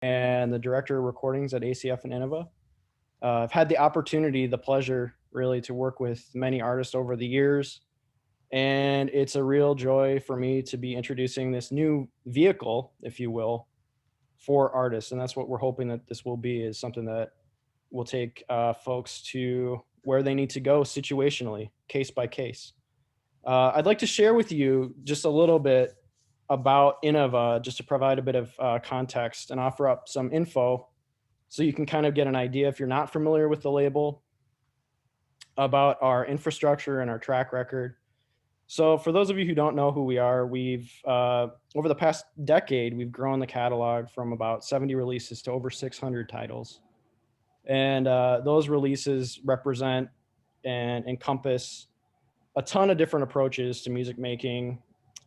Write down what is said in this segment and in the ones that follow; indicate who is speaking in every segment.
Speaker 1: and the director of recordings at ACF and Innova. I've had the opportunity, the pleasure really to work with many artists over the years. And it's a real joy for me to be introducing this new vehicle, if you will, for artists. And that's what we're hoping that this will be, is something that will take folks to where they need to go situationally, case by case. I'd like to share with you just a little bit about Innova, just to provide a bit of context and offer up some info so you can kind of get an idea, if you're not familiar with the label, about our infrastructure and our track record. So for those of you who don't know who we are, we've over the past decade, we've grown the catalog from about 70 releases to over 600 titles. And those releases represent and encompass a ton of different approaches to music making,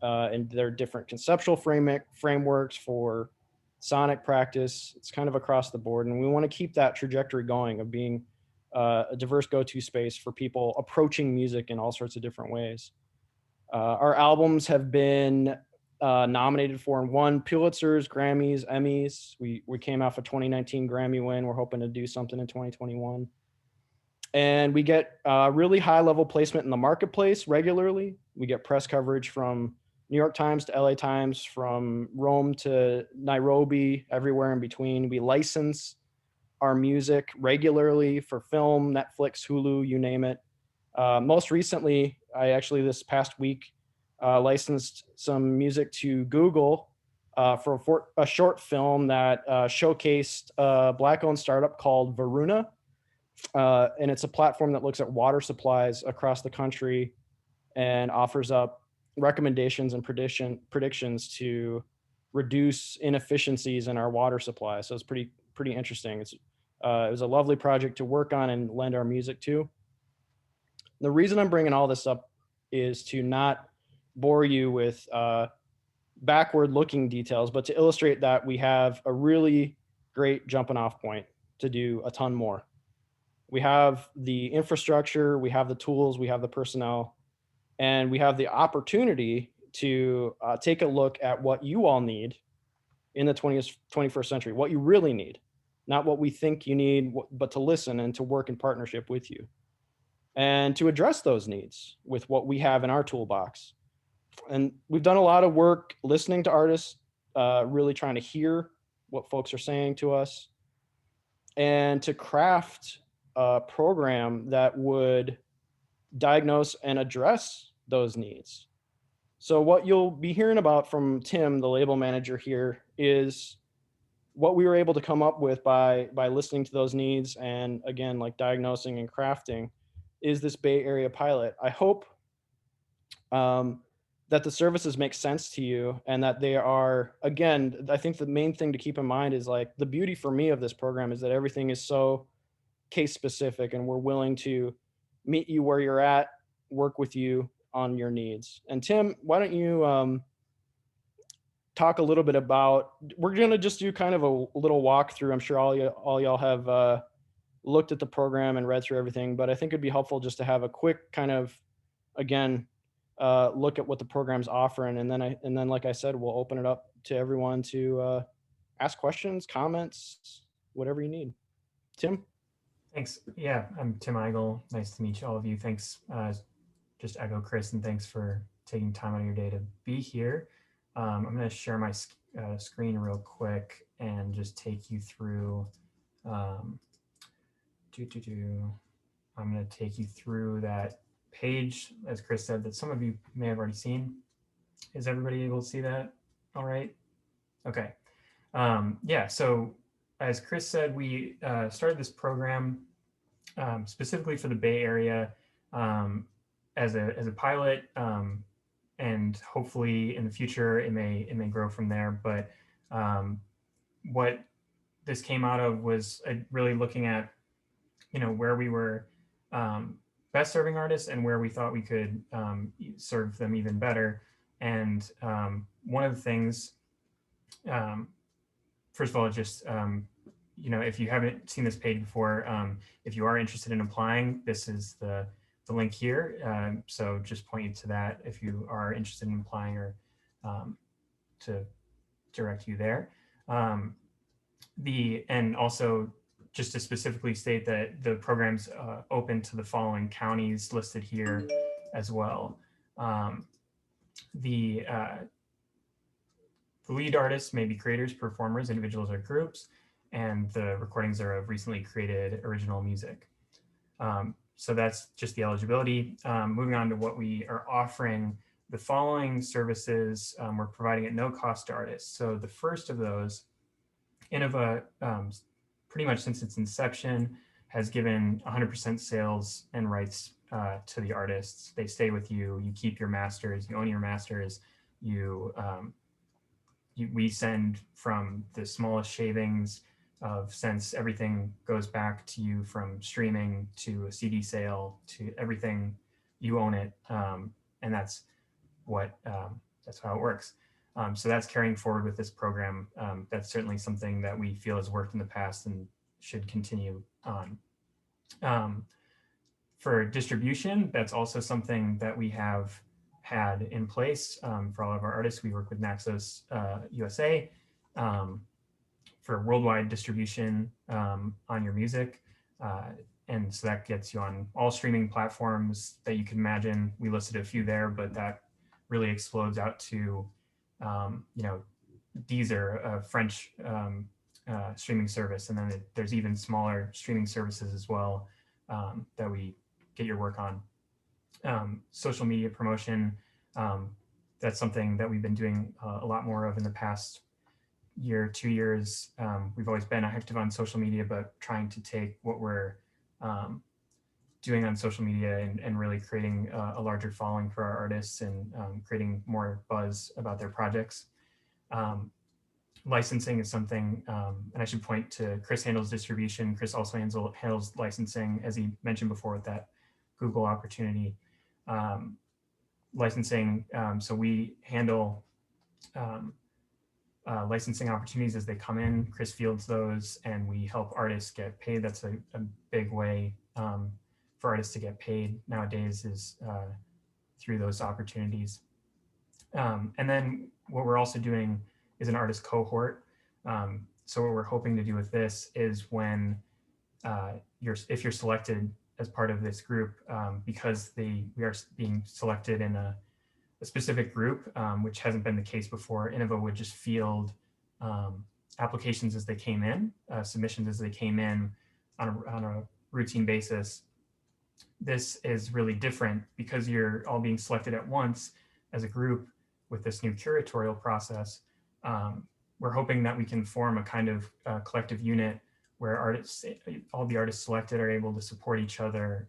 Speaker 1: and there are different conceptual frameworks for sonic practice. It's kind of across the board, and we want to keep that trajectory going of being a diverse go-to space for people approaching music in all sorts of different ways. Our albums have been nominated for and won Pulitzers, Grammys, Emmys. We came off a 2019 Grammy win. We're hoping to do something in 2021. And we get really high level placement in the marketplace regularly. We get press coverage from New York Times to LA Times, from Rome to Nairobi, everywhere in between. We license our music regularly for film, Netflix, Hulu, you name it. Most recently, I actually this past week licensed some music to Google for a short film that showcased a Black-owned startup called Varuna. And it's a platform that looks at water supplies across the country and offers up recommendations and predictions to reduce inefficiencies in our water supply. So it's pretty interesting. It was a lovely project to work on and lend our music to. The reason I'm bringing all this up is to not bore you with backward looking details, but to illustrate that we have a really great jumping off point to do a ton more. We have the infrastructure, we have the tools, we have the personnel, and we have the opportunity to take a look at what you all need in the 21st century, what you really need, not what we think you need, but to listen and to work in partnership with you and to address those needs with what we have in our toolbox. And we've done a lot of work listening to artists, really trying to hear what folks are saying to us and to craft a program that would diagnose and address those needs. So what you'll be hearing about from Tim, the label manager here, is what we were able to come up with by listening to those needs and, again, like diagnosing and crafting, is this Bay Area pilot. I hope that the services make sense to you and that they are, again, I think the main thing to keep in mind is, like, the beauty for me of this program is that everything is so case specific and we're willing to meet you where you're at, work with you on your needs. And Tim, why don't you talk a little bit about, we're going to just do kind of a little walkthrough. I'm sure all y'all have looked at the program and read through everything, but I think it'd be helpful just to have a quick kind of, again, look at what the program's offering. And then, like I said, we'll open it up to everyone to ask questions, comments, whatever you need. Tim?
Speaker 2: Thanks. Yeah, I'm Tim Eigel. Nice to meet all of you. Thanks. Just echo Chris, and thanks for taking time out of your day to be here. I'm going to share my screen real quick and just take you through. I'm going to take you through that page, as Chris said, that some of you may have already seen. Is everybody able to see that? All right. Okay. Yeah. So as Chris said, we started this program specifically for the Bay Area as a pilot, and hopefully in the future it may grow from there. But what this came out of was really looking at, where we were best serving artists and where we thought we could serve them even better. And one of the things, first of all, just if you haven't seen this page before, if you are interested in applying, this is the link here. So just point you to that if you are interested in applying, or to direct you there. And also just to specifically state that the program's open to the following counties listed here as well. Um, the lead artists may be creators, performers, individuals, or groups, and the recordings are of recently created original music. So that's just the eligibility. Moving on to what we are offering, the following services we're providing at no cost to artists. So the first of those, Innova, pretty much since its inception, has given 100% sales and rights to the artists. They stay with you. You keep your masters. You own your masters. We send from the smallest shavings of cents. Everything goes back to you, from streaming to a CD sale to everything. You own it, and that's how it works. So that's carrying forward with this program. That's certainly something that we feel has worked in the past and should continue on. For distribution, that's also something that we have had in place for all of our artists. We work with Naxos USA for worldwide distribution on your music. And so that gets you on all streaming platforms that you can imagine. We listed a few there, but that really explodes out to, Deezer, a French streaming service. And then there's even smaller streaming services as well that we get your work on. Social media promotion, that's something that we've been doing a lot more of in the past year, 2 years. We've always been active on social media, but trying to take what we're doing on social media and really creating a larger following for our artists and creating more buzz about their projects. Licensing is something, and I should point to Chris handles distribution. Chris also handles licensing, as he mentioned before with that Google opportunity. Licensing, so we handle licensing opportunities as they come in. Chris fields those, and we help artists get paid. That's a big way for artists to get paid nowadays, is through those opportunities. And then what we're also doing is an artist cohort. So what we're hoping to do with this is when if you're selected as part of this group, because we are being selected in a specific group, which hasn't been the case before, Innova would just field applications as they came in, submissions as they came in on a routine basis. This is really different because you're all being selected at once as a group with this new curatorial process. We're hoping that we can form a kind of collective unit where all the artists selected are able to support each other,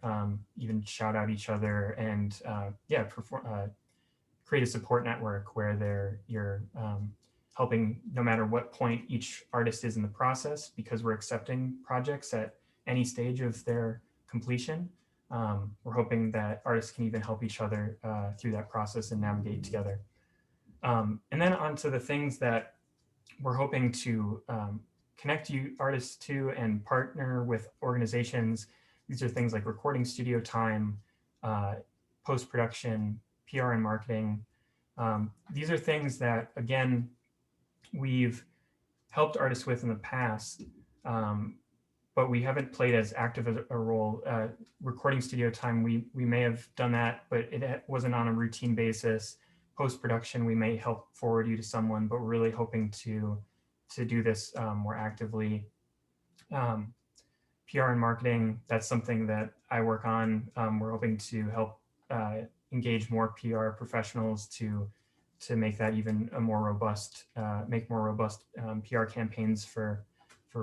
Speaker 2: even shout out each other, and create a support network where you're helping no matter what point each artist is in the process, because we're accepting projects at any stage of their completion. We're hoping that artists can even help each other through that process and navigate together. And then on to the things that we're hoping to connect you artists to and partner with organizations. These are things like recording studio time, post-production, PR and marketing. These are things that, again, we've helped artists with in the past, but we haven't played as active a role. Recording studio time, we may have done that, but it wasn't on a routine basis. Post-production, we may help forward you to someone, but we're really hoping to do this more actively. PR and marketing, that's something that I work on. We're hoping to help engage more PR professionals to make that even a more robust, make more robust PR campaigns for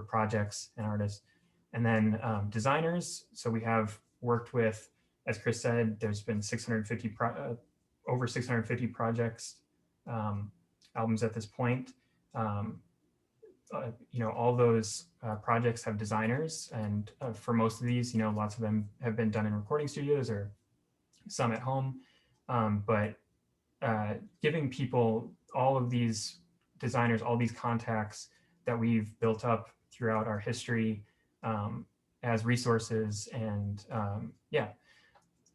Speaker 2: projects and artists. And then designers. So we have worked with, as Chris said, there's been over 650 projects, albums at this point. All those projects have designers, and for most of these, lots of them have been done in recording studios or some at home. But giving people all of these designers, all these contacts that we've built up throughout our history as resources, and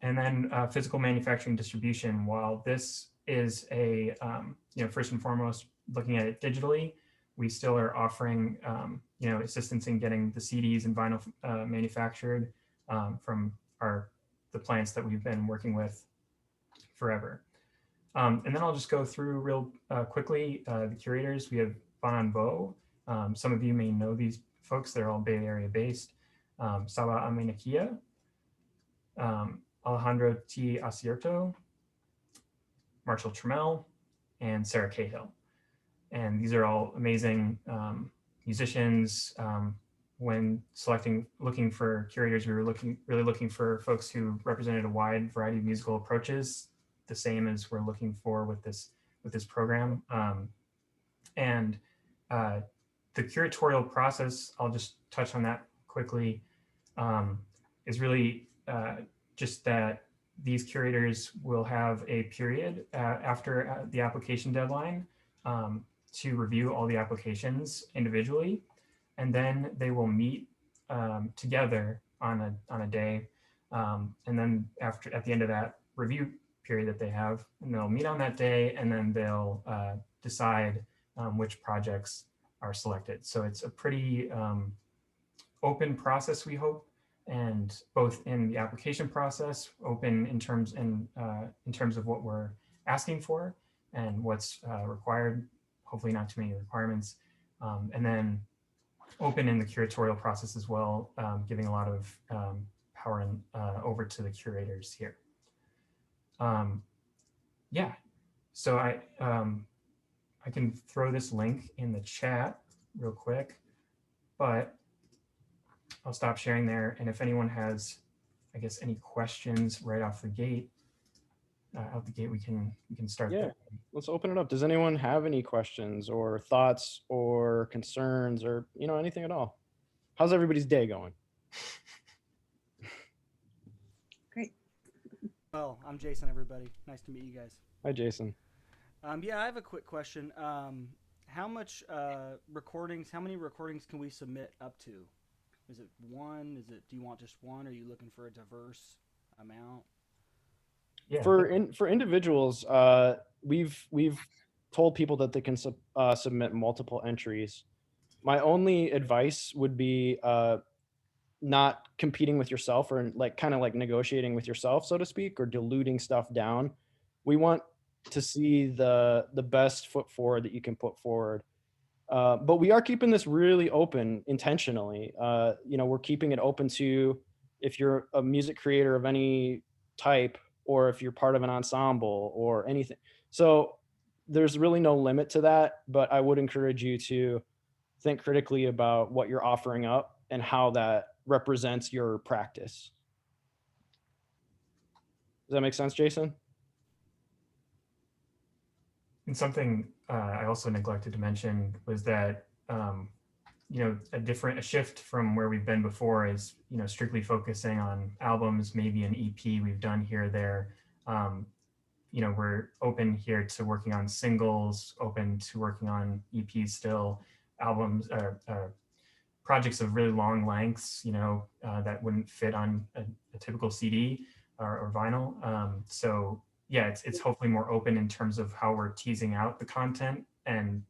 Speaker 2: and then physical manufacturing distribution. While this is first and foremost, looking at it digitally, we still are offering, assistance in getting the CDs and vinyl manufactured from the plants that we've been working with forever. And then I'll just go through real quickly the curators. We have Banan Vo. Some of you may know these folks. They're all Bay Area based. Saba Amenakia, Alejandro T. Acierto, Marshall Trammell, and Sarah Cahill. And these are all amazing musicians. When looking for curators, we were really looking for folks who represented a wide variety of musical approaches, the same as we're looking for with this program. And the curatorial process, I'll just touch on that quickly, is really just that these curators will have a period after the application deadline to review all the applications individually, and then they will meet together on a day, and then at the end of that review period that they have, and they'll meet on that day, and then they'll decide which projects are selected. So it's a pretty open process, we hope, and both in the application process, open in terms of what we're asking for and what's required, hopefully not too many requirements, and then open in the curatorial process as well, giving a lot of power over to the curators here. Yeah, so I can throw this link in the chat real quick, but I'll stop sharing there. And if anyone has, I guess, any questions right off the gate, we can start there.
Speaker 1: Let's open it up. Does anyone have any questions or thoughts or concerns or anything at all? How's everybody's day going?
Speaker 3: Great. Well, I'm Jason, everybody. Nice to meet you guys.
Speaker 1: Hi, Jason.
Speaker 3: Yeah, I have a quick question. How many recordings can we submit up to? Is it one? Do you want just one? Are you looking for a diverse amount?
Speaker 1: Yeah. For individuals, we've told people that they can submit multiple entries. My only advice would be not competing with yourself, or kind of negotiating with yourself, so to speak, or diluting stuff down. We want to see the best foot forward that you can put forward. But we are keeping this really open intentionally. We're keeping it open to, if you're a music creator of any type, or if you're part of an ensemble or anything. So there's really no limit to that, but I would encourage you to think critically about what you're offering up and how that represents your practice. Does that make sense, Jason?
Speaker 2: And something I also neglected to mention was that a shift from where we've been before is strictly focusing on albums, maybe an EP we've done here or there. We're open here to working on singles, open to working on EPs still, albums, projects of really long lengths, that wouldn't fit on a typical CD or vinyl. So yeah, it's hopefully more open in terms of how we're teasing out the content and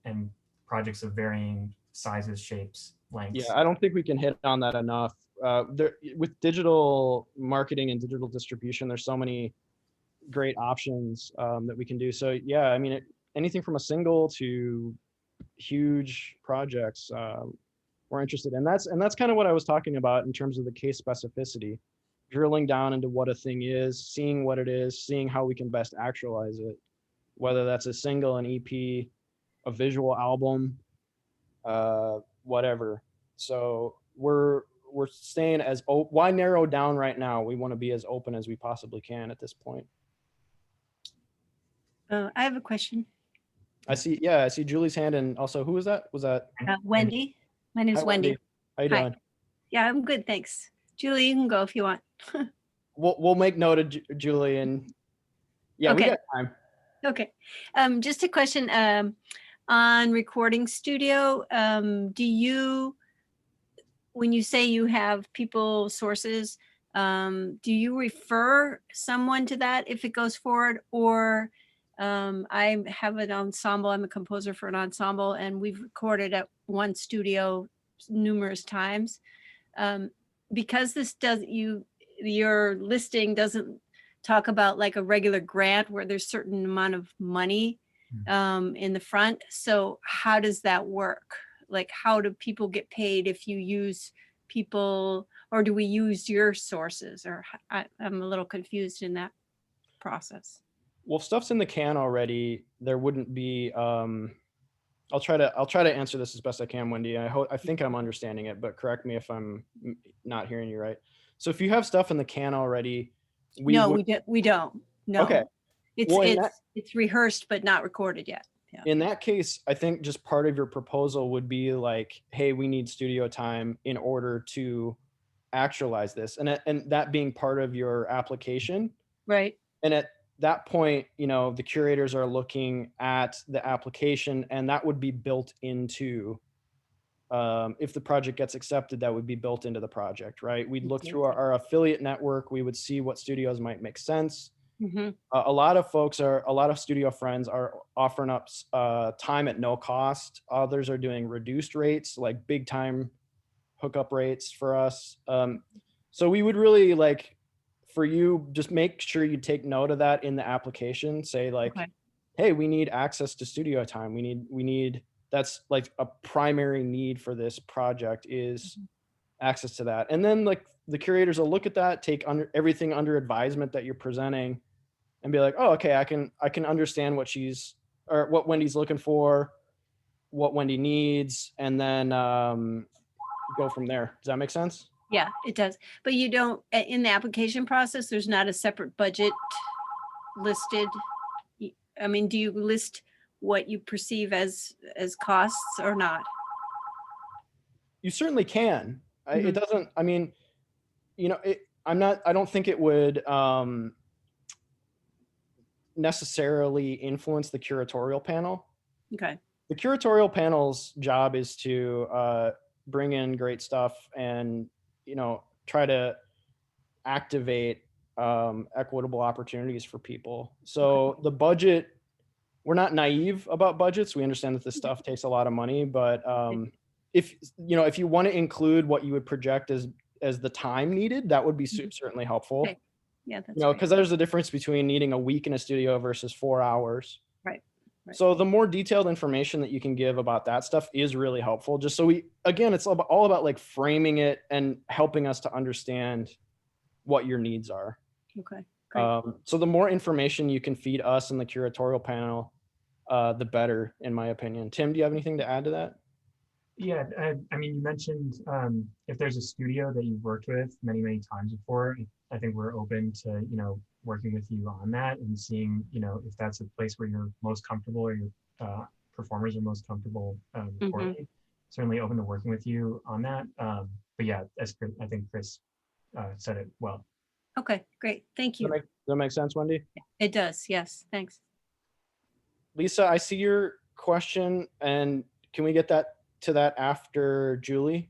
Speaker 2: projects of varying sizes, shapes, lengths.
Speaker 1: Yeah, I don't think we can hit on that enough. With digital marketing and digital distribution, there's so many great options that we can do. So yeah, I mean, anything from a single to huge projects, we're interested in. That's kind of what I was talking about in terms of the case specificity, drilling down into what a thing is, seeing what it is, seeing how we can best actualize it, whether that's a single, an EP, a visual album, whatever. So we're staying why narrow down right now? We want to be as open as we possibly can at this point.
Speaker 4: I have a question.
Speaker 1: I see Julie's hand, and also, who was that? Was that
Speaker 4: Wendy? My name's
Speaker 1: Hi,
Speaker 4: Wendy.
Speaker 1: How you
Speaker 4: Hi.
Speaker 1: doing?
Speaker 4: Yeah, I'm good, thanks. Julie, you can go if you want.
Speaker 1: We'll make note of Julie, and yeah,
Speaker 4: Okay.
Speaker 1: we got time.
Speaker 4: Okay. Just a question on Recording Studio. Do you, when you say you have people sources, do you refer someone to that if it goes forward, or I have an ensemble. I'm a composer for an ensemble, and we've recorded at one studio numerous times. Because this your listing doesn't talk about like a regular grant where there's certain amount of money in the front. So how does that work? Like, how do people get paid if you use people, or do we use your sources? Or I'm a little confused in that process.
Speaker 1: Well, if stuff's in the can already, there wouldn't be. I'll try to answer this as best I can, Wendy. I think I'm understanding it, but correct me if I'm not hearing you right. So if you have stuff in the can already,
Speaker 4: We don't. No.
Speaker 1: Okay.
Speaker 4: It's rehearsed but not recorded yet. Yeah.
Speaker 1: In that case, I think just part of your proposal would be like, hey, we need studio time in order to actualize this, and that being part of your application.
Speaker 4: Right.
Speaker 1: And at that point, the curators are looking at the application, and that would be built into, if the project gets accepted, that would be built into the project, right? We'd look through our affiliate network. We would see what studios might make sense. A lot of studio friends are offering up time at no cost. Others are doing reduced rates, like big time hookup rates for us. So we would really like, for you, just make sure you take note of that in the application. Say like, hey, we need access to studio time. We need that's like a primary need for this project is access to that. And then like the curators will look at that, take everything under advisement that you're presenting, and be like, oh, okay, I can understand what Wendy's looking for, what Wendy needs, and then go from there. Does that make sense?
Speaker 4: Yeah, it does. But you don't, in the application process, there's not a separate budget listed. I mean, do you list what you perceive as costs or not?
Speaker 1: You certainly can. It doesn't, I mean, I don't think it would necessarily influence the curatorial panel.
Speaker 4: Okay.
Speaker 1: The curatorial panel's job is to bring in great stuff and, try to activate equitable opportunities for people. So the budget, we're not naive about budgets. We understand that this stuff takes a lot of money, but if you want to include what you would project as the time needed, that would be certainly helpful.
Speaker 4: Okay. Yeah, that's
Speaker 1: because there's a difference between needing a week in a studio versus 4 hours.
Speaker 4: Right.
Speaker 1: So the more detailed information that you can give about that stuff is really helpful. Just so it's all about like framing it and helping us to understand what your needs are.
Speaker 4: Okay. Great.
Speaker 1: So the more information you can feed us in the curatorial panel, the better, in my opinion. Tim, do you have anything to add to that?
Speaker 2: Yeah, I mean, you mentioned if there's a studio that you've worked with many times before, I think we're open to, working with you on that and seeing, if that's a place where you're most comfortable or your performers are most comfortable recording. Certainly open to working with you on that. But yeah, I think Chris said it well.
Speaker 4: Okay, great. Thank you.
Speaker 1: Does that make sense, Wendy?
Speaker 4: It does. Yes. Thanks.
Speaker 1: Lisa, I see your question, and can we get to that after Julie?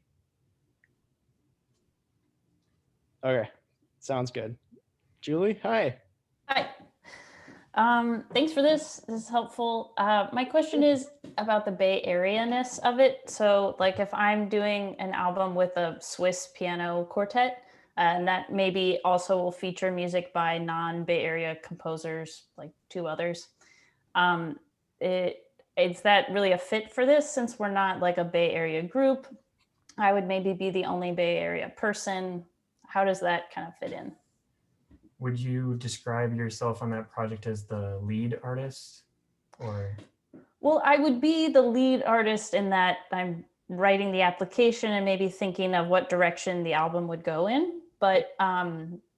Speaker 1: Okay, sounds good. Julie, hi.
Speaker 5: Hi. Thanks for this. This is helpful. My question is about the Bay Area-ness of it. So like if I'm doing an album with a Swiss piano quartet, and that maybe also will feature music by non-Bay Area composers, like 2 others. Is that really a fit for this, since we're not like a Bay Area group? I would maybe be the only Bay Area person. How does that kind of fit in?
Speaker 2: Would you describe yourself on that project as the lead artist, or?
Speaker 5: Well, I would be the lead artist in that I'm writing the application and maybe thinking of what direction the album would go in. But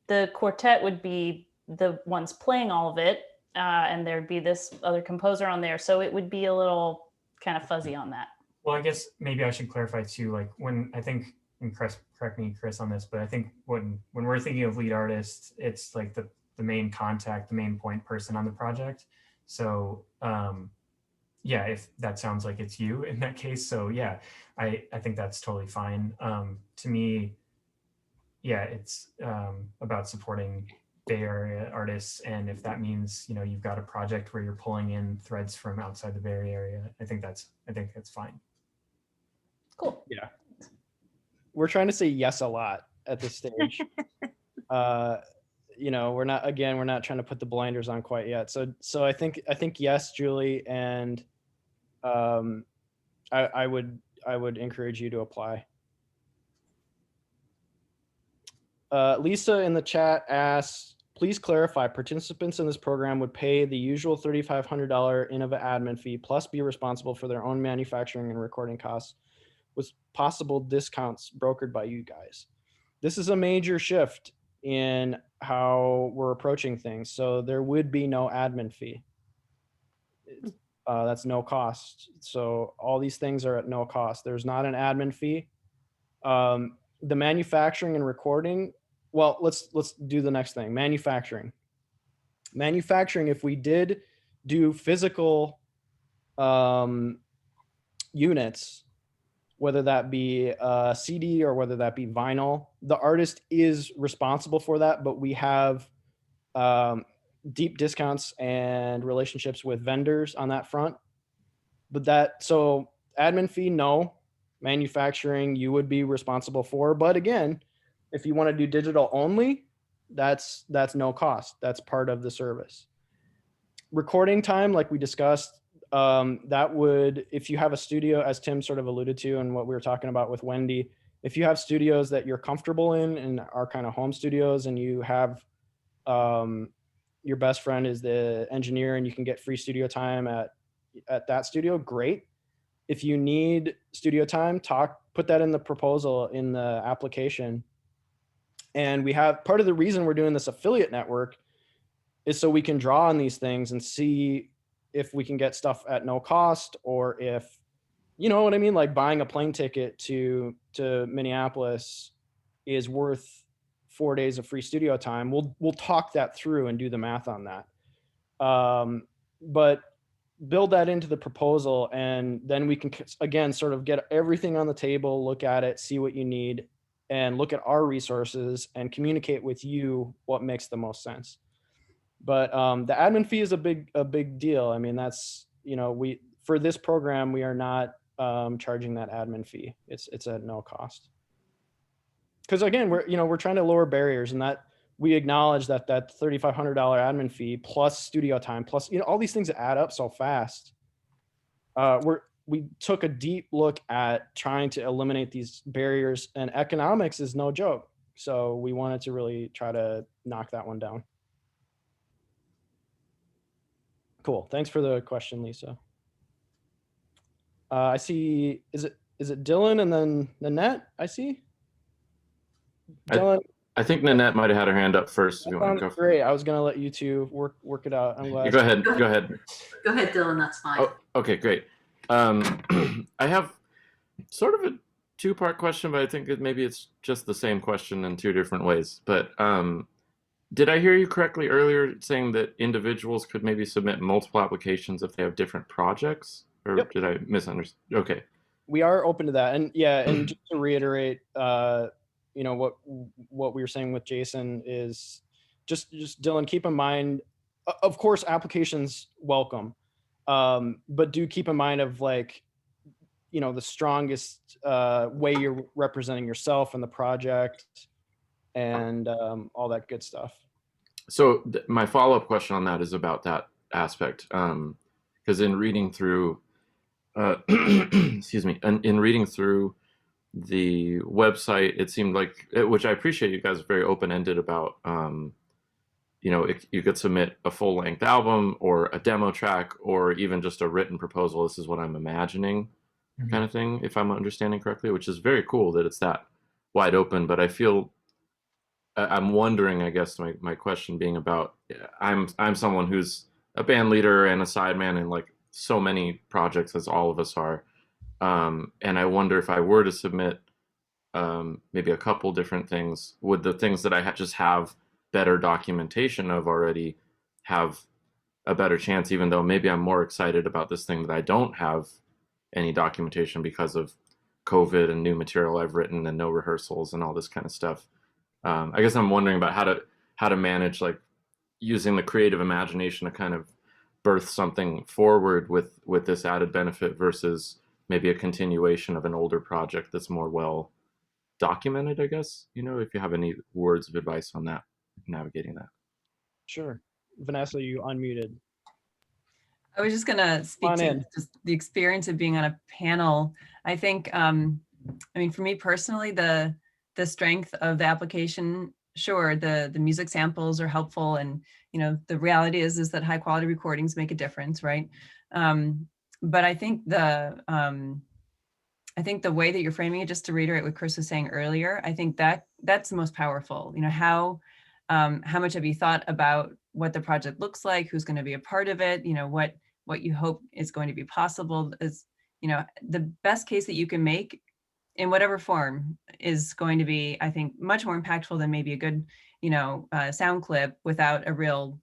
Speaker 5: the quartet would be the ones playing all of it. And there'd be this other composer on there. So it would be a little kind of fuzzy on that.
Speaker 2: Well, I guess maybe I should clarify too, like when I think, and correct me, Chris, on this, but I think when we're thinking of lead artists, it's like the main contact, the main point person on the project. So yeah, if that sounds like it's you in that case. So yeah, I think that's totally fine. To me, yeah, it's about supporting Bay Area artists, and if that means, you know, you've got a project where you're pulling in threads from outside the Bay Area, I think that's fine.
Speaker 5: Cool.
Speaker 1: Yeah. We're trying to say yes a lot at this stage. You know, we're not trying to put the blinders on quite yet. So I think yes, Julie, and I would encourage you to apply. Lisa in the chat asks, please clarify, participants in this program would pay the usual $3,500 Innova admin fee plus be responsible for their own manufacturing and recording costs with possible discounts brokered by you guys. This is a major shift in how we're approaching things. So there would be no admin fee. That's no cost. So all these things are at no cost. There's not an admin fee. The manufacturing and recording, well, let's do the next thing. Manufacturing, if we did do physical units, whether that be a CD or whether that be vinyl, the artist is responsible for that, but we have deep discounts and relationships with vendors on that front. But so admin fee, no. Manufacturing, you would be responsible for. But again, if you want to do digital only, that's no cost. That's part of the service. Recording time, like we discussed, that would, if you have a studio, as Tim sort of alluded to and what we were talking about with Wendy, if you have studios that you're comfortable in and are kind of home studios, and you have your best friend is the engineer and you can get free studio time at that studio, great. If you need studio time, put that in the proposal, in the application. And we have, part of the reason we're doing this affiliate network is so we can draw on these things and see if we can get stuff at no cost, or if, you know what I mean? Like buying a plane ticket to Minneapolis is worth 4 days of free studio time. We'll talk that through and do the math on that. But build that into the proposal, and then we can, again, sort of get everything on the table, look at it, see what you need, and look at our resources and communicate with you what makes the most sense. But the admin fee is a big deal. I mean, that's, you know, for this program, we are not charging that admin fee. It's at no cost. Because again, we're trying to lower barriers, and that we acknowledge that $3,500 admin fee plus studio time plus, you know, all these things that add up so fast. We took a deep look at trying to eliminate these barriers, and economics is no joke. So we wanted to really try to knock that one down. Cool. Thanks for the question, Lisa. I see, is it Dylan and then Nanette? I see. Dylan.
Speaker 6: I think Nanette might have had her hand up first. If you want to go.
Speaker 1: Great. I was going to let you two work it out. I'm glad.
Speaker 6: Go ahead. Go ahead.
Speaker 7: Go ahead, Dylan. That's fine.
Speaker 6: Oh, okay, great. I have sort of a two-part question, but I think maybe it's just the same question in two different ways. But did I hear you correctly earlier saying that individuals could maybe submit multiple applications if they have different projects? Or Did I misunderstand? Okay.
Speaker 1: We are open to that. And yeah, and just to reiterate, you know, what we were saying with Jason is just Dylan, keep in mind, of course, applications welcome, but do keep in mind of, like, you know, the strongest way you're representing yourself and the project and all that good stuff.
Speaker 6: So my follow-up question on that is about that aspect, because in reading through, excuse me, in reading through the website, it seemed like, which I appreciate, you guys are very open-ended about, you know, you could submit a full-length album or a demo track or even just a written proposal. This is what I'm imagining, kind of thing, if I'm understanding correctly, which is very cool that it's that wide open. But I feel, I'm wondering, I guess my question being about, I'm someone who's a band leader and a sideman in like so many projects, as all of us are. And I wonder if I were to submit maybe a couple different things, would the things that I just have better documentation of already have a better chance, even though maybe I'm more excited about this thing that I don't have any documentation because of COVID and new material I've written and no rehearsals and all this kind of stuff. I guess I'm wondering about how to manage like using the creative imagination to kind of birth something forward with this added benefit versus maybe a continuation of an older project that's more well documented, I guess. If you have any words of advice on that, navigating that.
Speaker 1: Sure. Vanessa, you unmuted.
Speaker 8: I was just going to speak
Speaker 1: on
Speaker 8: to
Speaker 1: in.
Speaker 8: just the experience of being on a panel. I think, I mean, for me personally, the strength of the application, sure, the music samples are helpful, and the reality is that high quality recordings make a difference, right? But I think the way that you're framing it, just to reiterate what Chris was saying earlier, I think that's the most powerful. How much have you thought about what the project looks like, who's going to be a part of it, what you hope is going to be possible is, the best case that you can make in whatever form is going to be, I think, much more impactful than maybe a good, sound clip without a real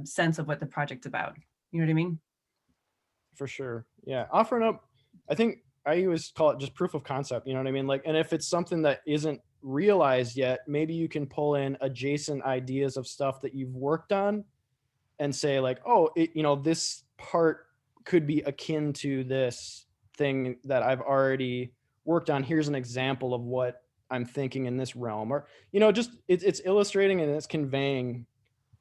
Speaker 8: sense of what the project's about. You know what I mean?
Speaker 1: For sure. Yeah. Offering up, I think I always call it just proof of concept. You know what I mean? Like, and if it's something that isn't realized yet, maybe you can pull in adjacent ideas of stuff that you've worked on and say like, oh, this part could be akin to this thing that I've already worked on. Here's an example of what I'm thinking in this realm, or, just it's illustrating and it's conveying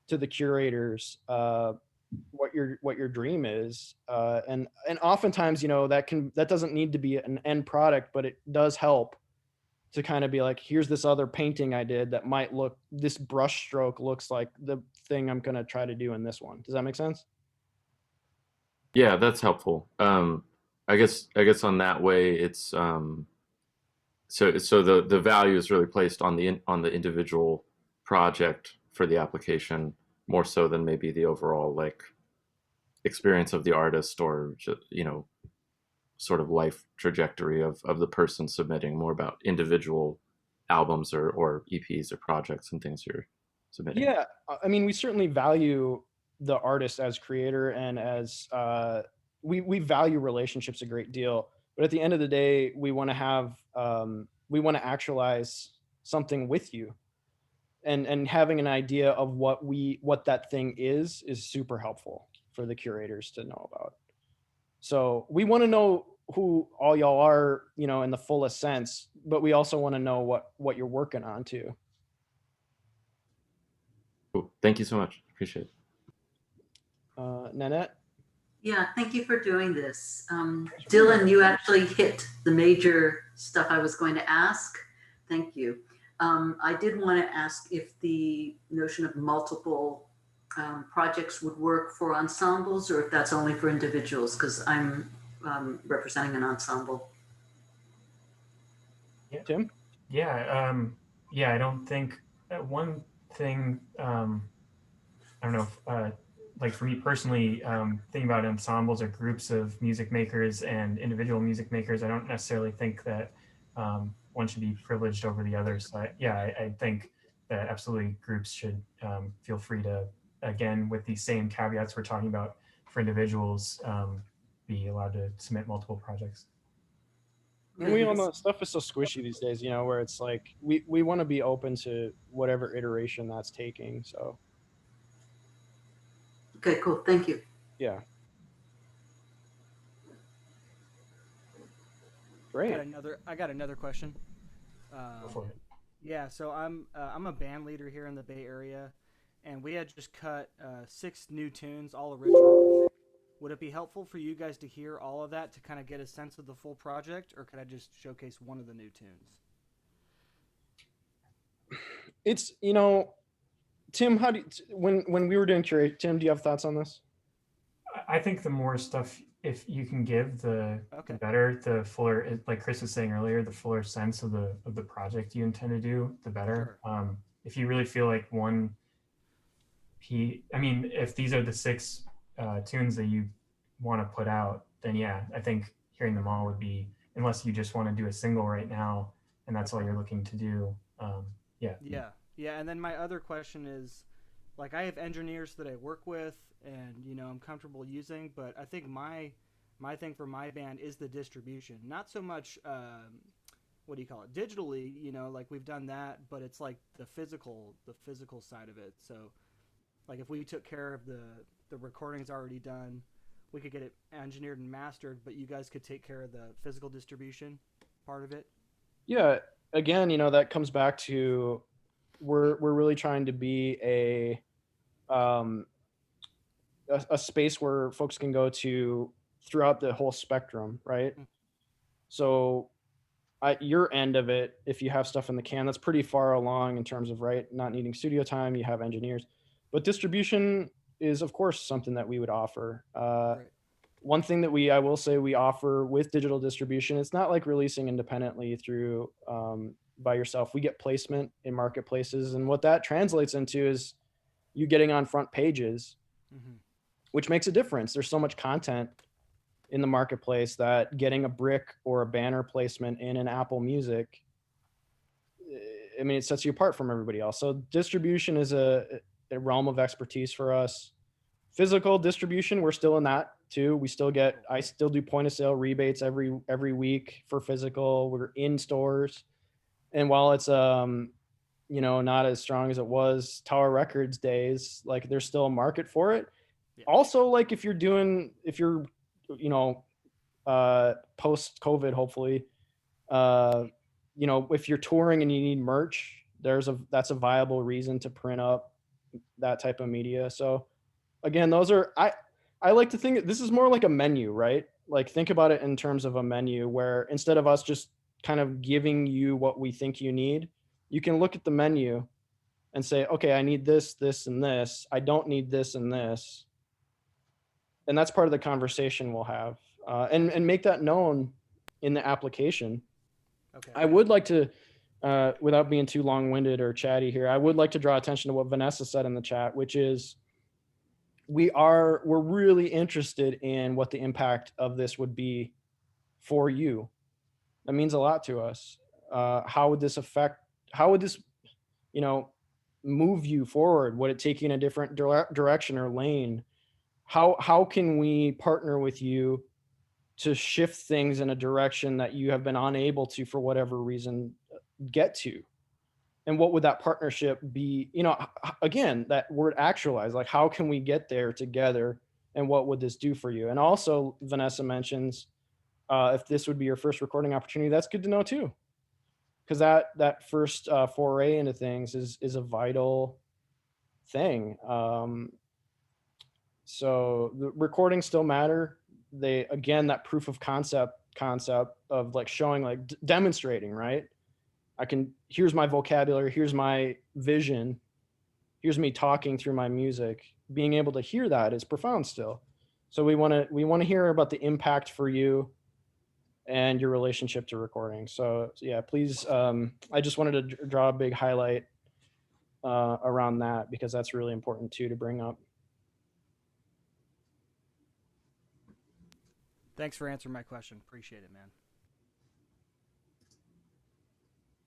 Speaker 1: to the curators what your dream is, and oftentimes that doesn't need to be an end product, but it does help to kind of be like, here's this other painting I did that might look, this brush stroke looks like the thing I'm going to try to do in this one. Does that make sense?
Speaker 6: Yeah, that's helpful. I guess on that way it's so the value is really placed on the individual project for the application more so than maybe the overall like experience of the artist or sort of life trajectory of the person submitting, more about individual albums or EPs or projects and things you're submitting.
Speaker 1: Yeah, I mean, we certainly value the artist as creator, and as we value relationships a great deal. But at the end of the day, we want to actualize something with you, and having an idea of what that thing is super helpful for the curators to know about. So we want to know who all y'all are, in the fullest sense, but we also want to know what you're working on too.
Speaker 6: Cool. Thank you so much. Appreciate it.
Speaker 1: Nanette?
Speaker 7: Yeah, thank you for doing this. Dylan, you actually hit the major stuff I was going to ask. Thank you. I did want to ask if the notion of multiple projects would work for ensembles, or if that's only for individuals, because I'm representing an ensemble.
Speaker 2: Yeah.
Speaker 1: Tim?
Speaker 2: Yeah. I don't think one thing, I don't know, like for me personally, thinking about ensembles or groups of music makers and individual music makers, I don't necessarily think that one should be privileged over the other. So I think that absolutely groups should feel free to, again, with these same caveats we're talking about for individuals, be allowed to submit multiple projects.
Speaker 1: And we all know stuff is so squishy these days, where it's like we want to be open to whatever iteration that's taking. So
Speaker 7: Okay, cool. Thank you.
Speaker 1: yeah. Great.
Speaker 3: I got another question.
Speaker 2: Go for it.
Speaker 3: Yeah, so I'm a band leader here in the Bay Area, and we had just cut 6 new tunes, all original. Would it be helpful for you guys to hear all of that to kind of get a sense of the full project, or could I just showcase one of the new tunes?
Speaker 1: It's, Tim, when we were doing curate, Tim, do you have thoughts on this?
Speaker 2: I think the more stuff, if you can give, the better, the fuller, like Chris was saying earlier, the fuller sense of the project you intend to do, the better. Sure. If you really feel like if these are the 6 tunes that you want to put out, then yeah, I think hearing them all would be, unless you just want to do a single right now and that's all you're looking to do.
Speaker 3: Yeah. And then my other question is, like, I have engineers that I work with and, I'm comfortable using, but I think my thing for my band is the distribution. Not so much what do you call it, digitally, you know, like we've done that, but it's like the physical side of it. So like if we took care of the recordings already done, we could get it engineered and mastered, but you guys could take care of the physical distribution part of it.
Speaker 1: Yeah, again, you know, that comes back to we're really trying to be um a space where folks can go to throughout the whole spectrum, right?
Speaker 3: Mm.
Speaker 1: So at your end of it, if you have stuff in the can, that's pretty far along in terms of, right, not needing studio time, you have engineers, but distribution is of course something that we would offer.
Speaker 3: Right.
Speaker 1: One thing that I will say we offer with digital distribution, it's not like releasing independently through by yourself. We get placement in marketplaces, and what that translates into is you getting on front pages,
Speaker 3: Mm-hmm.
Speaker 1: which makes a difference. There's so much content in the marketplace that getting a brick or a banner placement in an Apple Music, I mean, it sets you apart from everybody else. So distribution is a realm of expertise for us. Physical distribution, we're still in that too. I still do point of sale rebates every week for physical. We're in stores. And while it's you know, not as strong as it was Tower Records days, like there's still a market for it.
Speaker 3: Yeah.
Speaker 1: Also, like if you're you know, post COVID, hopefully, you know, if you're touring and you need merch, that's a viable reason to print up that type of media. So again, I like to think this is more like a menu, right? Like think about it in terms of a menu where instead of us just kind of giving you what we think you need, you can look at the menu and say, okay, I need this, this, and this. I don't need this and this. And that's part of the conversation we'll have, and make that known in the application.
Speaker 3: Okay.
Speaker 1: I would like to, without being too long-winded or chatty here, I would like to draw attention to what Vanessa said in the chat, which is we're really interested in what the impact of this would be for you. That means a lot to us. How would this, you know, move you forward? Would it take you in a different direction or lane? How can we partner with you to shift things in a direction that you have been unable to, for whatever reason, get to? And what would that partnership be? You know, again, that word actualize, like how can we get there together, and what would this do for you? And also Vanessa mentions, if this would be your first recording opportunity, that's good to know too, because that first foray into things is a vital thing. So the recordings still matter. They, again, that proof of concept of like showing, like demonstrating, right? Here's my vocabulary, here's my vision, here's me talking through my music. Being able to hear that is profound still. So we want to hear about the impact for you and your relationship to recording. So yeah, please, I just wanted to draw a big highlight around that, because that's really important too to bring up.
Speaker 3: Thanks for answering my question. Appreciate it, man.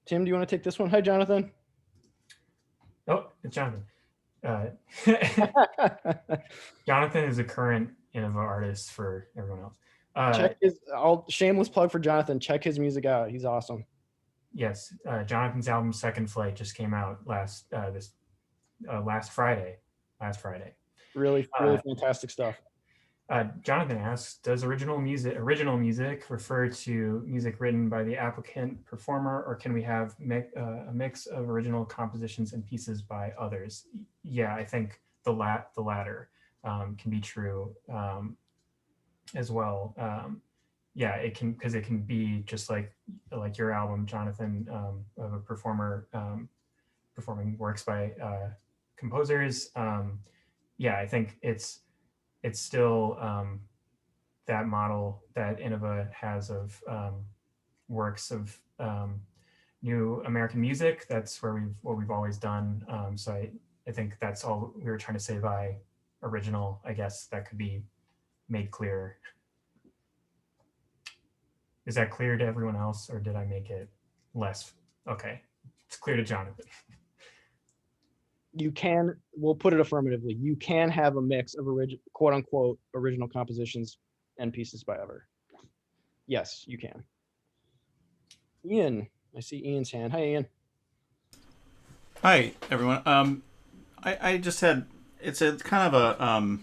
Speaker 1: Tim, do you want to take this one? Hi, Jonathan.
Speaker 2: Oh, it's Jonathan. Jonathan is a current Innova artist for everyone else.
Speaker 1: Check shameless plug for Jonathan. Check his music out. He's awesome.
Speaker 2: Yes, Jonathan's album Second Flight just came out last Friday.
Speaker 1: Really fantastic stuff.
Speaker 2: Jonathan asks, does original music refer to music written by the applicant performer, or can we have a mix of original compositions and pieces by others? Yeah, I think the latter can be true as well. Yeah, it can, because it can be just like your album, Jonathan, of a performer performing works by composers. Yeah, I think it's still that model that Innova has of works of new American music. That's what we've always done. So I think that's all we were trying to say by original. I guess that could be made clear. Is that clear to everyone else, or did I make it less? Okay, it's clear to Jonathan.
Speaker 1: We'll put it affirmatively, you can have a mix of quote unquote original compositions and pieces by other. Yes, you can. Ian. I see Ian's hand. Hi, Ian.
Speaker 9: Hi, everyone. I just had, it's a kind of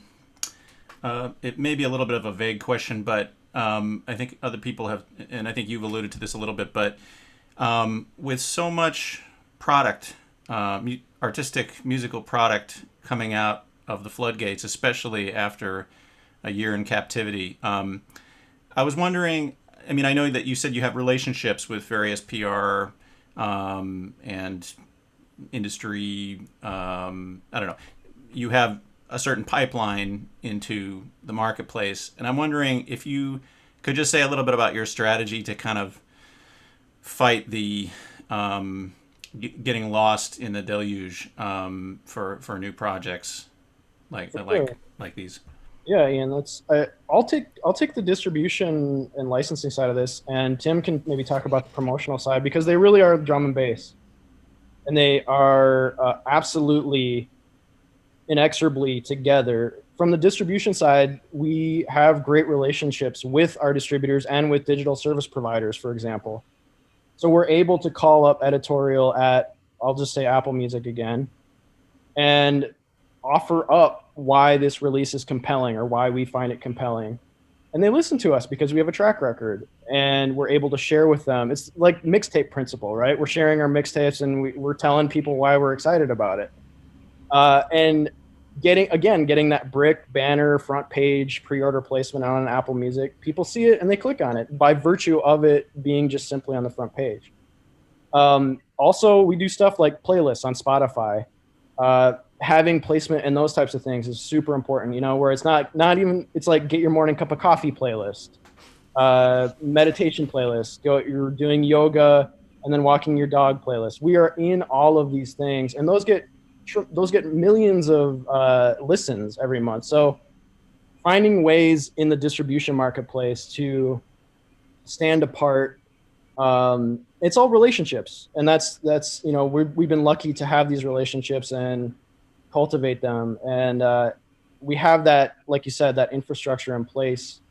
Speaker 9: it may be a little bit of a vague question, but I think other people have, and I think you've alluded to this a little bit, but with so much product, artistic musical product coming out of the floodgates, especially after a year in captivity, I was wondering, I mean, I know that you said you have relationships with various PR and industry, I don't know, you have a certain pipeline into the marketplace. And I'm wondering if you could just say a little bit about your strategy to kind of fight the getting lost in the deluge for new projects
Speaker 1: Sure.
Speaker 9: like these.
Speaker 1: Yeah, Ian, I'll take the distribution and licensing side of this, and Tim can maybe talk about the promotional side, because they really are drum and bass, and they are absolutely inexorably together. From the distribution side, we have great relationships with our distributors and with digital service providers, for example. So we're able to call up editorial at, I'll just say Apple Music again, and offer up why this release is compelling or why we find it compelling. And they listen to us because we have a track record and we're able to share with them. It's like mixtape principle, right? We're sharing our mixtapes and we're telling people why we're excited about it. And getting that brick banner front page pre-order placement on Apple Music, people see it and they click on it by virtue of it being just simply on the front page. Also, we do stuff like playlists on Spotify. Having placement and those types of things is super important, you know, where it's not even, it's like get your morning cup of coffee playlist, meditation playlist, you're doing yoga and then walking your dog playlist. We are in all of these things, and those get millions of listens every month. So finding ways in the distribution marketplace to stand apart, it's all relationships, and that's you know, we've been lucky to have these relationships and cultivate them, and we have that, like you said, that infrastructure in place,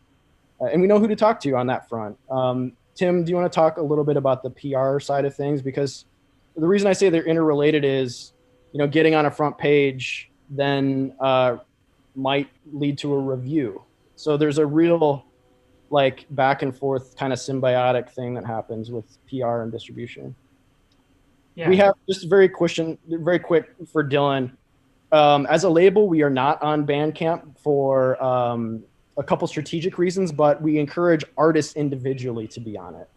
Speaker 1: and we know who to talk to on that front. Tim, do you want to talk a little bit about the PR side of things? Because the reason I say they're interrelated is, you know, getting on a front page then might lead to a review. So there's a real like back and forth kind of symbiotic thing that happens with PR and distribution.
Speaker 2: Yeah.
Speaker 1: We have just very quick for Dylan. As a label, we are not on Bandcamp for a couple strategic reasons, but we encourage artists individually to be on it.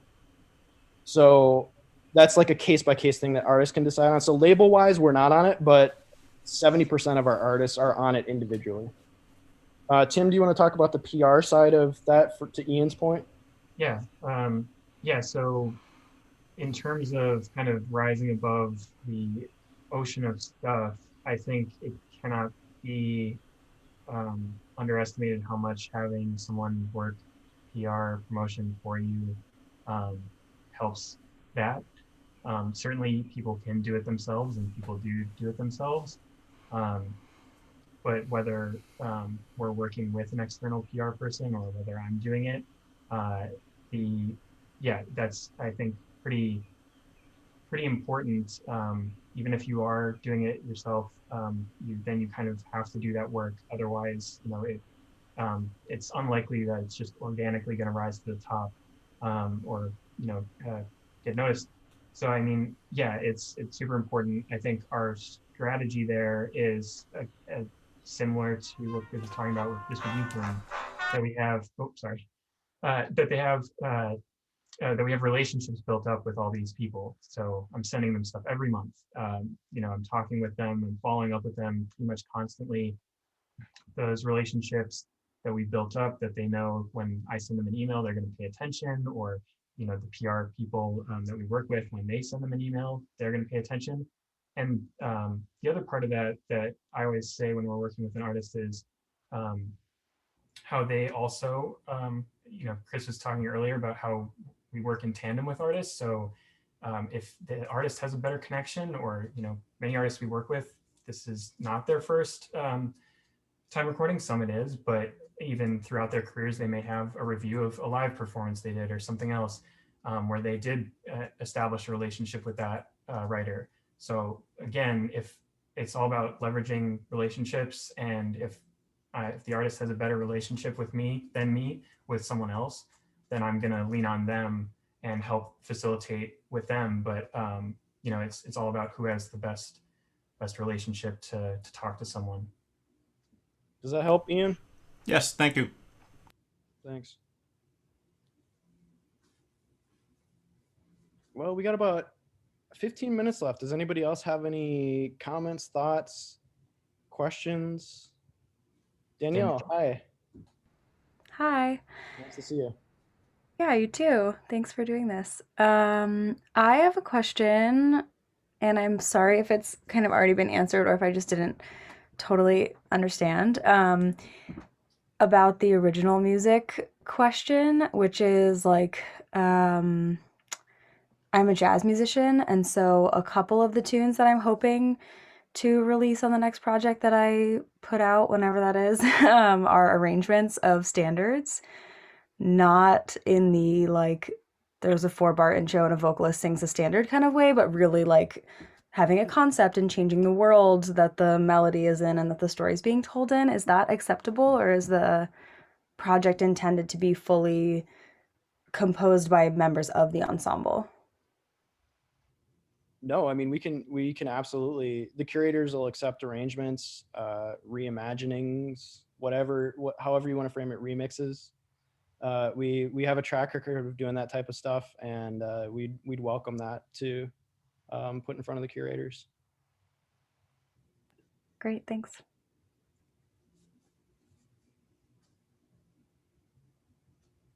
Speaker 1: So that's like a case-by-case thing that artists can decide on. So label-wise, we're not on it, but 70% of our artists are on it individually. Tim, do you want to talk about the PR side of that to Ian's point?
Speaker 2: Yeah. Yeah. So in terms of kind of rising above the ocean of stuff, I think it cannot be underestimated how much having someone work PR promotion for you helps that. Certainly people can do it themselves, and people do it themselves. But whether we're working with an external PR person or whether I'm doing it, that's, I think, pretty important. Even if you are doing it yourself, you kind of have to do that work. Otherwise, you know, it's unlikely that it's just organically going to rise to the top, or you know, get noticed. So I mean, yeah, it's super important. I think our strategy there is similar to what Chris was talking about with distribution, that we have. Oh, sorry. That they have. That we have relationships built up with all these people. So I'm sending them stuff every month. You know, I'm talking with them and following up with them pretty much constantly. Those relationships that we built up, that they know when I send them an email, they're going to pay attention, or, you know, the PR people that we work with, when they send them an email, they're going to pay attention. And the other part of that I always say when we're working with an artist is how they also, you know, Chris was talking earlier about how we work in tandem with artists. So if the artist has a better connection, or, you know, many artists we work with, this is not their first time recording, some it is, but even throughout their careers, they may have a review of a live performance they did or something else. where they did establish a relationship with that writer. So again, if it's all about leveraging relationships, and if the artist has a better relationship with me than me with someone else, then I'm going to lean on them and help facilitate with them. But you know, it's all about who has the best relationship to talk to someone.
Speaker 1: Does that help, Ian?
Speaker 9: Yes, thank you.
Speaker 1: Thanks. Well, we got about 15 minutes left. Does anybody else have any comments, thoughts, questions? Danielle, hi.
Speaker 10: Hi.
Speaker 1: Nice to see you.
Speaker 10: Yeah, you too. Thanks for doing this. I have a question, and I'm sorry if it's kind of already been answered or if I just didn't totally understand. About the original music question, which is like, I'm a jazz musician, and so a couple of the tunes that I'm hoping to release on the next project that I put out, whenever that is, are arrangements of standards, not in the like, there's a 4-bar intro and a vocalist sings a standard kind of way, but really like having a concept and changing the world that the melody is in and that the story is being told in. Is that acceptable, or is the project intended to be fully composed by members of the ensemble?
Speaker 1: No, I mean, we can absolutely, the curators will accept arrangements, reimaginings, however you want to frame it, remixes. We have a track record of doing that type of stuff, and we'd welcome that to put in front of the curators.
Speaker 10: Great, thanks.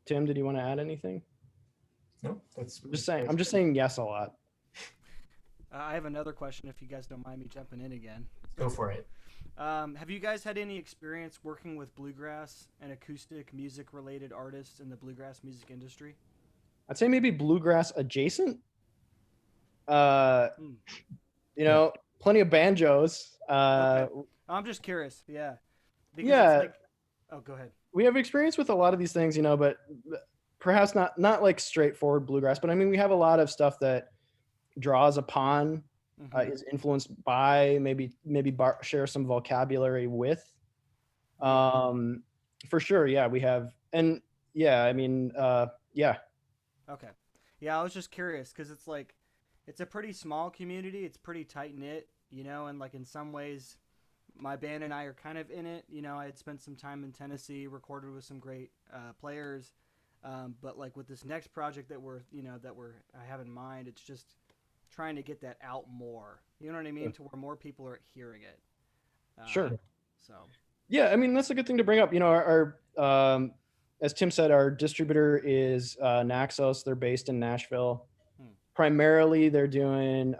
Speaker 1: Tim, did you want to add anything?
Speaker 2: No, that's
Speaker 1: I'm just saying yes a lot.
Speaker 3: I have another question if you guys don't mind me jumping in again.
Speaker 2: Go for it.
Speaker 3: Have you guys had any experience working with bluegrass and acoustic music related artists in the bluegrass music industry?
Speaker 1: I'd say maybe bluegrass adjacent. You know, plenty of banjos.
Speaker 3: Okay. I'm just curious. Yeah. Because
Speaker 1: yeah.
Speaker 3: It's like, oh, go ahead.
Speaker 1: We have experience with a lot of these things, you know, but perhaps not like straightforward bluegrass. But I mean, we have a lot of stuff that draws upon, is influenced by, maybe share some vocabulary with. For sure, yeah, we have, and yeah, I mean, yeah.
Speaker 3: Okay. Yeah, I was just curious because it's like, it's a pretty small community. It's pretty tight knit, you know, and like in some ways, my band and I are kind of in it. You know, I had spent some time in Tennessee, recorded with some great players, but like with this next project that I have in mind, it's just trying to get that out more. You know what I mean? To where more people are hearing it.
Speaker 1: Sure.
Speaker 3: So. Yeah,
Speaker 1: I mean, that's a good thing to bring up. You know, our as Tim said, our distributor is Naxos. They're based in Nashville. Primarily, they're doing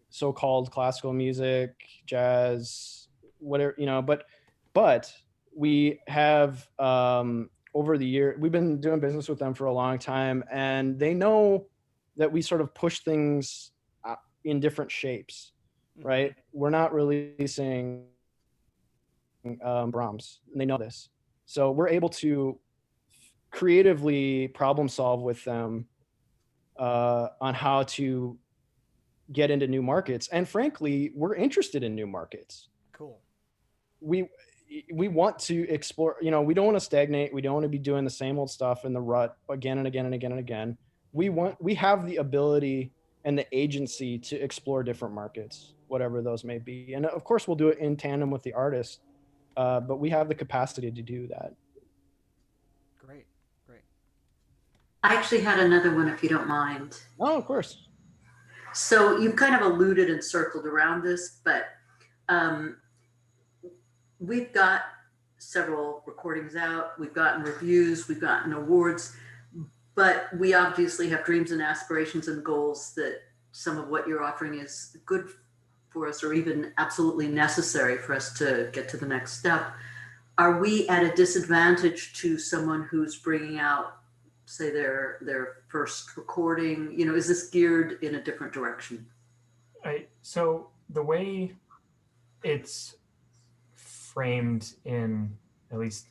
Speaker 1: so-called classical music, jazz, whatever, you know. But we have over the year, we've been doing business with them for a long time, and they know that we sort of push things in different shapes, right? We're not releasing Brahms, and they know this. So we're able to creatively problem solve with them on how to get into new markets. And frankly, we're interested in new markets.
Speaker 3: Cool.
Speaker 1: We want to explore, you know, we don't want to stagnate. We don't want to be doing the same old stuff in the rut again and again and again and again. We have the ability and the agency to explore different markets, whatever those may be. And of course, we'll do it in tandem with the artist, but we have the capacity to do that.
Speaker 3: Great.
Speaker 7: I actually had another one, if you don't mind.
Speaker 1: Oh, of course.
Speaker 7: So you've kind of alluded and circled around this, but we've got several recordings out. We've gotten reviews. We've gotten awards. But we obviously have dreams and aspirations and goals that some of what you're offering is good for us, or even absolutely necessary for us to get to the next step. Are we at a disadvantage to someone who's bringing out, say, their first recording? You know, is this geared in a different direction?
Speaker 2: So the way it's framed in at least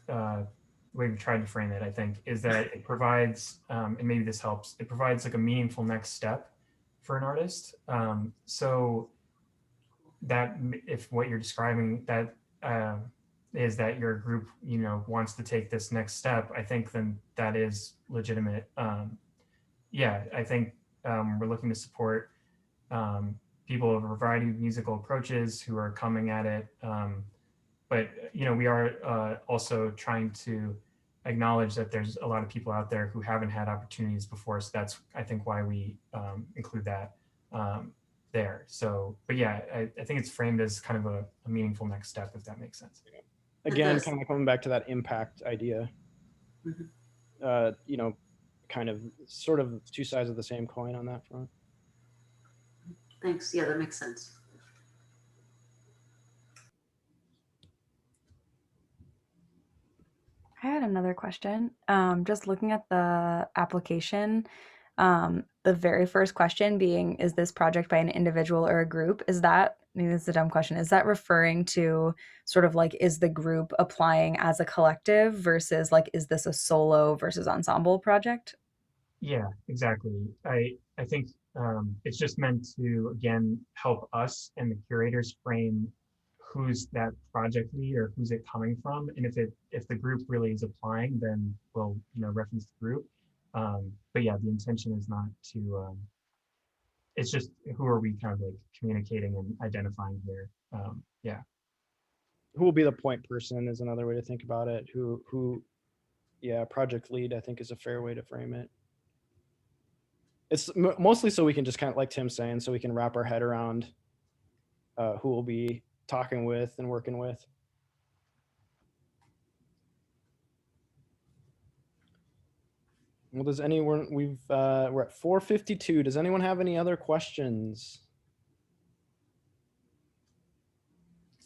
Speaker 2: the way we've tried to frame it, I think, is that it provides, and maybe this helps, it provides like a meaningful next step for an artist. So that if what you're describing that is that your group, wants to take this next step, I think then that is legitimate. Yeah, I think we're looking to support people of a variety of musical approaches who are coming at it. But we are also trying to acknowledge that there's a lot of people out there who haven't had opportunities before. So that's, I think, why we include that there. So, but yeah, I think it's framed as kind of a meaningful next step, if that makes sense.
Speaker 1: Again,
Speaker 7: does.
Speaker 1: kind of coming back to that impact idea.
Speaker 7: Mhm.
Speaker 1: Kind of sort of two sides of the same coin on that front.
Speaker 7: Thanks. Yeah, that makes sense.
Speaker 10: I had another question. Just looking at the application, the very first question being, is this project by an individual or a group? Is that, maybe this is a dumb question, is that referring to sort of like, is the group applying as a collective versus like, is this a solo versus ensemble project?
Speaker 2: Yeah, exactly. I think it's just meant to, again, help us and the curators frame who's that project lead or who's it coming from, and if the group really is applying, then we'll reference the group. But yeah, the intention is not to. It's just who are we kind of like communicating and identifying here. Yeah.
Speaker 1: Who will be the point person is another way to think about it. Yeah, project lead, I think, is a fair way to frame it. It's mostly so we can just kind of, like Tim's saying, so we can wrap our head around who we'll be talking with and working with. Well, does anyone, we're at 4:52. Does anyone have any other questions?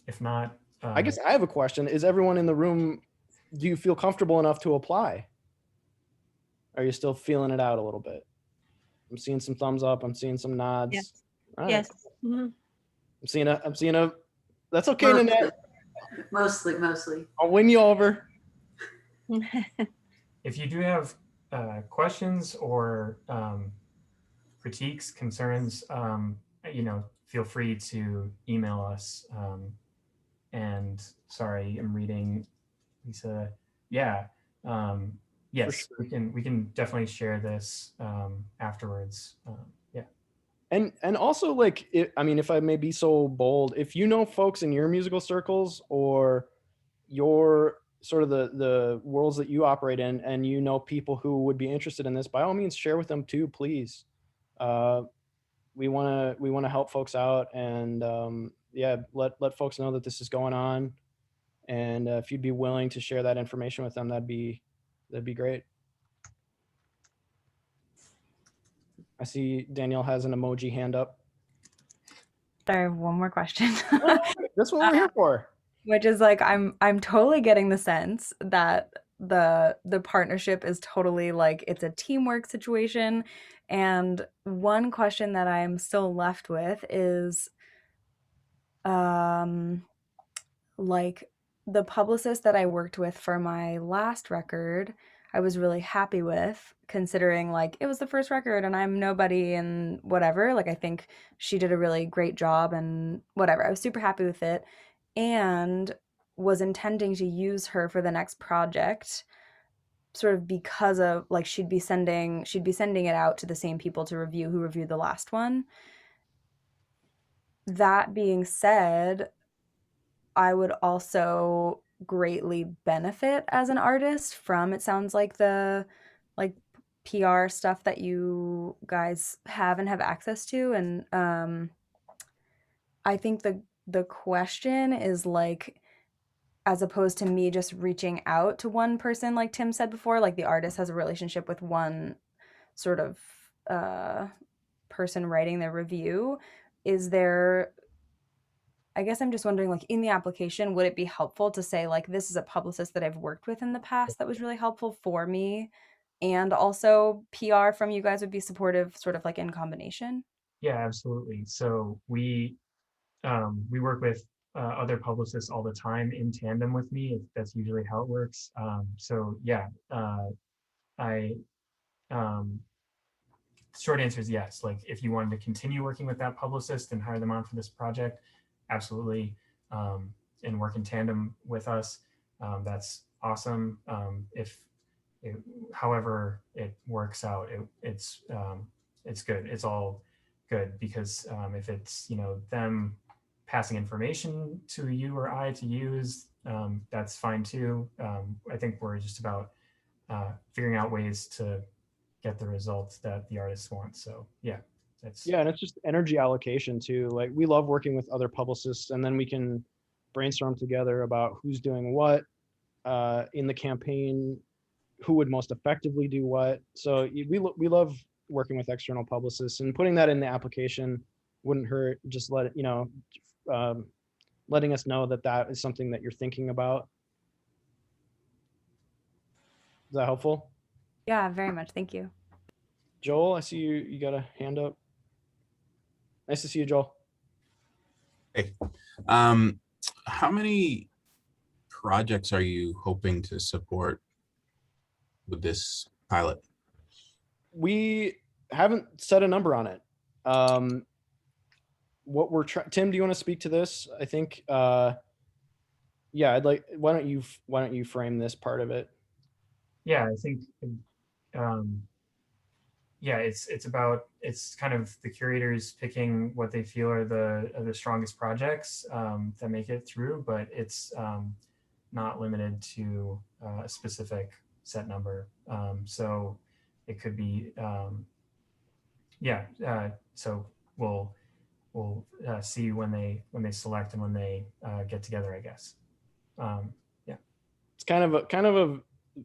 Speaker 2: If not,
Speaker 1: I guess I have a question. Is everyone in the room, do you feel comfortable enough to apply? Are you still feeling it out a little bit? I'm seeing some thumbs up. I'm seeing some nods.
Speaker 4: Yes.
Speaker 1: All right.
Speaker 4: Yes. Mhm.
Speaker 1: I'm seeing a, that's okay, Nanette.
Speaker 7: Mostly.
Speaker 1: I'll win you over.
Speaker 2: if you do have questions or critiques, concerns, feel free to email us. And sorry, I'm reading Lisa. Yeah. Yes,
Speaker 1: sure.
Speaker 2: we can definitely share this afterwards. Yeah.
Speaker 1: And also, like, if I may be so bold, if you know folks in your musical circles or your sort of the worlds that you operate in, and you know people who would be interested in this, by all means, share with them too, please. We want to help folks out, and yeah, let folks know that this is going on. And if you'd be willing to share that information with them, that'd be great. I see Danielle has an emoji hand up.
Speaker 10: I have one more question.
Speaker 1: That's what we're here for.
Speaker 10: Which is like, I'm totally getting the sense that the partnership is totally like, it's a teamwork situation. And one question that I'm still left with is like, the publicist that I worked with for my last record, I was really happy with, considering like it was the first record and I'm nobody and whatever. Like, I think she did a really great job and whatever. I was super happy with it and was intending to use her for the next project, sort of because of like she'd be sending it out to the same people to review who reviewed the last one. That being said, I would also greatly benefit as an artist from, it sounds like, the like PR stuff that you guys have and have access to. And I think the question is like, as opposed to me just reaching out to one person, like Tim said before, like the artist has a relationship with one sort of person writing the review. Is there, I guess I'm just wondering, like, in the application, would it be helpful to say, like, this is a publicist that I've worked with in the past that was really helpful for me, and also PR from you guys would be supportive, sort of like in combination?
Speaker 2: Yeah, absolutely. So we work with other publicists all the time in tandem with me. That's usually how it works. So yeah, I short answer is yes. Like if you wanted to continue working with that publicist and hire them on for this project, absolutely, and work in tandem with us, that's awesome. If however it works out, it's good. It's all good because if it's them passing information to you or I to use, that's fine too. I think we're just about figuring out ways to get the results that the artists want. So yeah, that's
Speaker 1: Yeah, and it's just energy allocation too. Like we love working with other publicists, and then we can brainstorm together about who's doing what in the campaign, who would most effectively do what. So we love working with external publicists, and putting that in the application wouldn't hurt. Just letting us know that that is something that you're thinking about. Is that helpful?
Speaker 10: Yeah, very much. Thank you.
Speaker 1: Joel, I see you got a hand up. Nice to see you, Joel.
Speaker 11: Hey, how many projects are you hoping to support with this pilot?
Speaker 1: We haven't set a number on it. What we're trying, Tim, do you want to speak to this? I think, yeah, why don't you frame this part of it?
Speaker 2: yeah, I think yeah, it's kind of the curators picking what they feel are the strongest projects that make it through, but it's not limited to a specific set number. So it could be so we'll see when they select and when they get together, I guess. Yeah,
Speaker 1: It's kind of a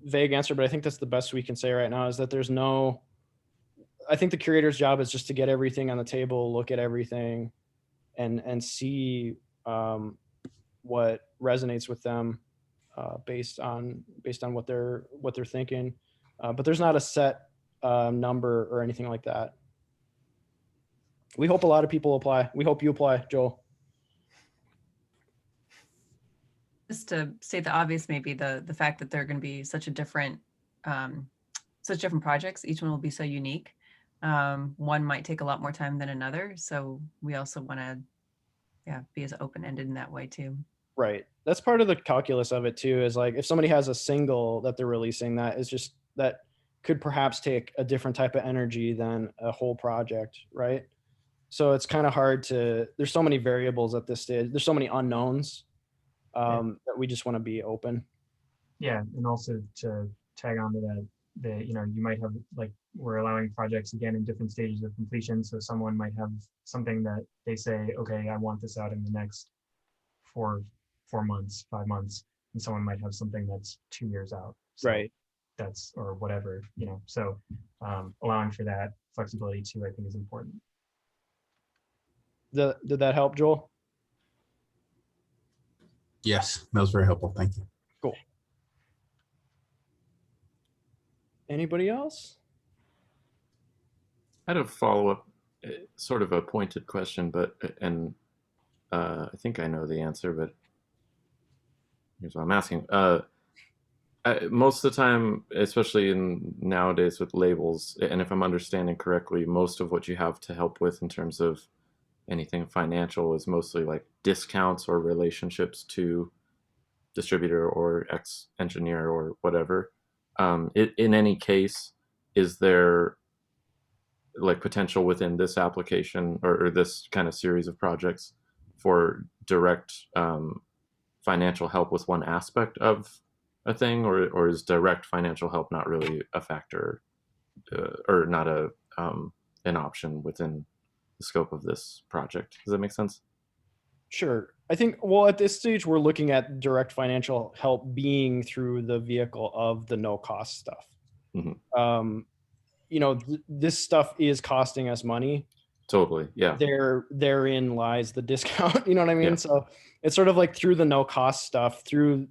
Speaker 1: vague answer, but I think that's the best we can say right now, is that there's no, I think the curator's job is just to get everything on the table, look at everything, and see what resonates with them based on what they're thinking. But there's not a set number or anything like that. We hope a lot of people apply. We hope you apply, Joel.
Speaker 8: Just to state the obvious, maybe the fact that they're going to be such different projects. Each one will be so unique. One might take a lot more time than another. So we also want to, be as open-ended in that way too.
Speaker 1: Right. That's part of the calculus of it too, is like if somebody has a single that they're releasing that could perhaps take a different type of energy than a whole project, right? So it's kind of hard there's so many variables at this stage. There's so many unknowns that we just want to be open.
Speaker 2: Yeah, and also to tag on to that, you might have, like, we're allowing projects again in different stages of completion. So someone might have something that they say, okay, I want this out in the next 4 months, 5 months, and someone might have something that's 2 years out. So
Speaker 1: right.
Speaker 2: That's, or whatever, so allowing for that flexibility too, I think, is important.
Speaker 1: Did that help, Joel?
Speaker 11: Yes, that was very helpful. Thank you.
Speaker 1: Cool. Anybody else?
Speaker 6: I had a follow-up, sort of a pointed question, and I think I know the answer, but here's what I'm asking. Most of the time, especially nowadays with labels, and if I'm understanding correctly, most of what you have to help with in terms of anything financial is mostly like discounts or relationships to distributor or engineer or whatever. In any case, is there like potential within this application or this kind of series of projects for direct financial help with one aspect of a thing, or is direct financial help not really a factor or not an option within the scope of this project? Does that make sense?
Speaker 1: Sure. I think, well, at this stage, we're looking at direct financial help being through the vehicle of the no cost stuff. Mm-hmm. This stuff is costing us money.
Speaker 6: Totally. Yeah.
Speaker 1: Therein lies the discount. You know what I mean? Yeah. So it's sort of like through the no cost stuff, through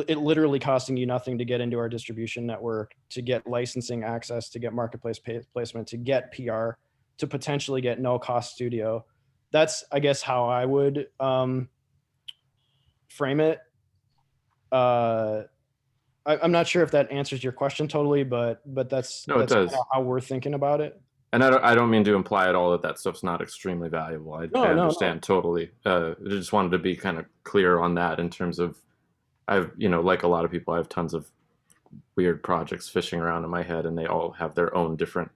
Speaker 1: it literally costing you nothing to get into our distribution network, to get licensing access, to get marketplace placement, to get PR, to potentially get no cost studio. that's, I guess, how I would frame it. I'm not sure if that answers your question totally, but that's
Speaker 6: No, it
Speaker 1: kind
Speaker 6: does.
Speaker 1: of how we're thinking about it.
Speaker 6: And I don't mean to imply at all that that stuff's not extremely valuable. I
Speaker 1: No, no.
Speaker 6: understand totally. I just wanted to be kind of clear on that in terms of, I've, like a lot of people, I have tons of weird projects fishing around in my head, and they all have their own different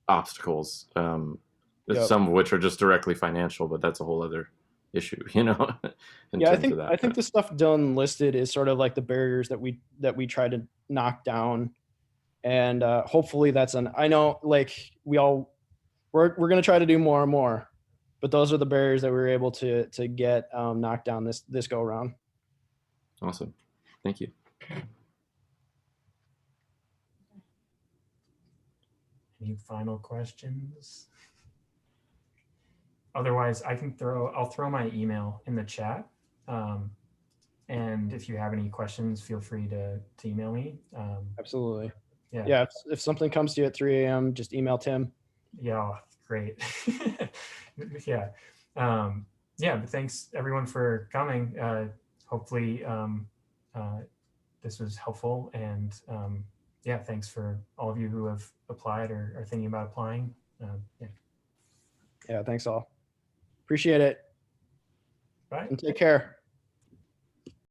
Speaker 6: obstacles.
Speaker 1: Yep.
Speaker 6: Some of which are just directly financial, but that's a whole other issue, in
Speaker 1: Yeah, I
Speaker 6: terms of that.
Speaker 1: think the stuff Dylan listed is sort of like the barriers that we try to knock down, and hopefully that's I know, like, we're gonna try to do more and more, but those are the barriers that we were able to get knocked down this go around.
Speaker 6: Awesome, thank you.
Speaker 2: Any final questions? Otherwise, I'll throw my email in the chat. And if you have any questions, feel free to email me.
Speaker 1: Absolutely.
Speaker 2: Yeah.
Speaker 1: Yeah. If something comes to you at 3 a.m., just email Tim.
Speaker 2: Yeah. Great. Yeah. Yeah. But thanks everyone for coming. Hopefully this was helpful. And yeah, thanks for all of you who have applied or are thinking about applying. Yeah.
Speaker 1: Yeah. Thanks all. Appreciate it.
Speaker 2: Bye.
Speaker 1: And take care.